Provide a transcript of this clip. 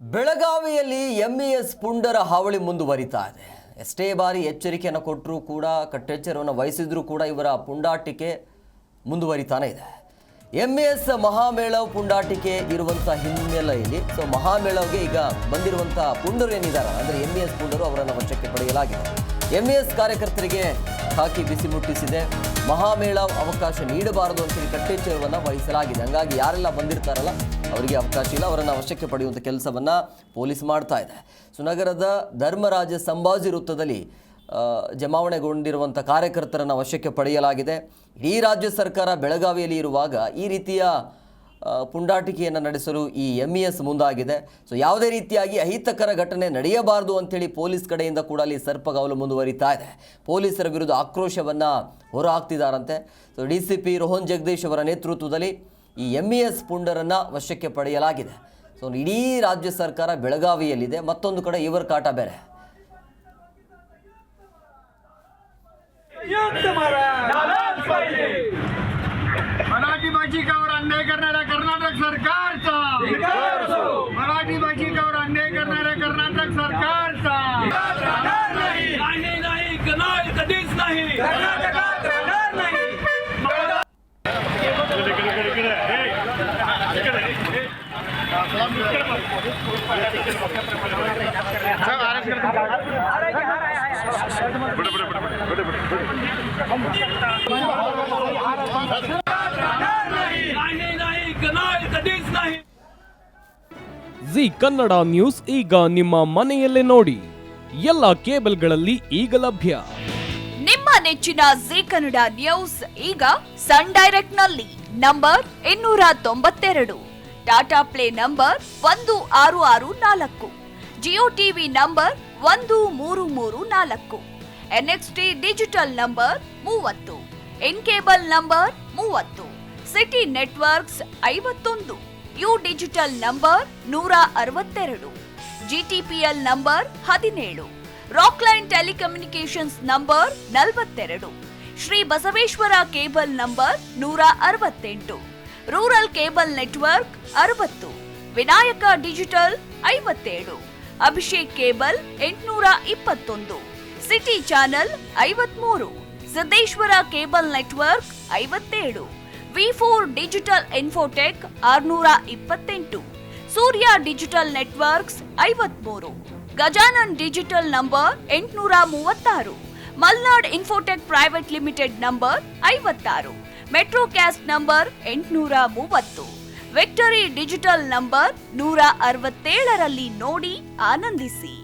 ಬೆಳಗಾವಿಯಲ್ಲಿ ಎಂಇಎಸ್ ಪುಂಡರ ಹಾವಳಿ ಮುಂದುವರಿತಾ ಇದೆ. ಎಷ್ಟೇ ಬಾರಿ ಎಚ್ಚರಿಕೆಯನ್ನು ಕೊಟ್ಟರೂ ಕೂಡ ಕಟ್ಟೆಚ್ಚರವನ್ನು ವಹಿಸಿದ್ರೂ ಕೂಡ ಇವರ ಪುಂಡಾಟಿಕೆ ಮುಂದುವರಿತಾನೆ ಇದೆ. ಎಂಇಎಸ್ ಮಹಾಮೇಳವ್ ಪುಂಡಾಟಿಕೆ ಇರುವಂಥ ಹಿನ್ನೆಲೆಯಲ್ಲಿ ಮಹಾಮೇಳವ್ಗೆ ಈಗ ಬಂದಿರುವಂಥ ಪುಂಡರು ಏನಿದ್ದಾರೆ ಅಂದರೆ ಎಂಇಎಸ್ ಪುಂಡರು ಅವರನ್ನು ವಶಕ್ಕೆ ಪಡೆಯಲಾಗಿದೆ. ಎಂಇಎಸ್ ಕಾರ್ಯಕರ್ತರಿಗೆ ಹಾಕಿ ಬಿಸಿ ಮುಟ್ಟಿಸಿದೆ. ಮಹಾಮೇಳವ್ ಅವಕಾಶ ನೀಡಬಾರದು ಅಂತೇಳಿ ಕಟ್ಟೆಚ್ಚರವನ್ನು ವಹಿಸಲಾಗಿದೆ. ಹಂಗಾಗಿ ಯಾರೆಲ್ಲ ಬಂದಿರ್ತಾರಲ್ಲ ಅವರಿಗೆ ಅವಕಾಶ ಇಲ್ಲ, ಅವರನ್ನು ವಶಕ್ಕೆ ಪಡೆಯುವಂಥ ಕೆಲಸವನ್ನು ಪೊಲೀಸ್ ಮಾಡ್ತಾ ಇದೆ. ನಗರದ ಧರ್ಮರಾಜ ಸಂಭಾಜಿ ವೃತ್ತದಲ್ಲಿ ಜಮಾವಣೆಗೊಂಡಿರುವಂಥ ಕಾರ್ಯಕರ್ತರನ್ನು ವಶಕ್ಕೆ ಪಡೆಯಲಾಗಿದೆ. ಇಡೀ ರಾಜ್ಯ ಸರ್ಕಾರ ಬೆಳಗಾವಿಯಲ್ಲಿ ಇರುವಾಗ ಈ ರೀತಿಯ ಪುಂಡಾಟಿಕೆಯನ್ನು ನಡೆಸಲು ಈ ಎಂಇಎಸ್ ಮುಂದಾಗಿದೆ. ಯಾವುದೇ ರೀತಿಯಾಗಿ ಅಹಿತಕರ ಘಟನೆ ನಡೆಯಬಾರದು ಅಂಥೇಳಿ ಪೊಲೀಸ್ ಕಡೆಯಿಂದ ಕೂಡ ಅಲ್ಲಿ ಸರ್ಪಗಾವಲು ಮುಂದುವರಿತಾ ಇದೆ. ಪೊಲೀಸರ ವಿರುದ್ಧ ಆಕ್ರೋಶವನ್ನು ಹೊರಹಾಕ್ತಿದ್ದಾರಂತೆ. DCP ರೋಹನ್ ಜಗದೀಶ್ ಅವರ ನೇತೃತ್ವದಲ್ಲಿ ಈ ಎಂಇಎಸ್ ಪುಂಡರನ್ನು ವಶಕ್ಕೆ ಪಡೆಯಲಾಗಿದೆ. ಇಡೀ ರಾಜ್ಯ ಸರ್ಕಾರ ಬೆಳಗಾವಿಯಲ್ಲಿದೆ. ಮತ್ತೊಂದು ಕಡೆ ಇವರ ಕಾಟ ಬೇರೆ. मराठी भाषिकावर अन्याय करणाऱ्या कर्नाटक सरकारचा मराठी भाषिकावर अन्याय करणाऱ्या कर्नाटक सरकारचा नाही कधीच नाही कर्नाटकात राहणार नाही. कधीच नाही. ಜಿ ಕನ್ನಡ ನ್ಯೂಸ್ ಈಗ ನಿಮ್ಮ ಮನೆಯಲ್ಲೇ ನೋಡಿ. ಎಲ್ಲ ಕೇಬಲ್ಗಳಲ್ಲಿ ಈಗ ಲಭ್ಯ. ನಿಮ್ಮ ನೆಚ್ಚಿನ ಜಿ ಕನ್ನಡ ನ್ಯೂಸ್ ಈಗ ಸನ್ ಡೈರೆಕ್ಟ್ ನಲ್ಲಿ number 292, Tata play number 1664, Jio TV number 1334, NXT digital number 30, in cable number 30, city networks 51, U digital number 162, GTPL number 17, Rockline telecommunications number 42, Shri Basaveshwara cable number 168, rural cable network 60, Vinayaka digital 57, Abhishek cable 821, city channel 53, Siddeshwara cable network 57, V4 digital Infotech 628, Surya digital networks 53, Gajanan digital number 836, Malnad Infotech Private Limited number 56, Metrocast number 830, Victory digital number 167ರಲ್ಲಿ ನೋಡಿ ಆನಂದಿಸಿ.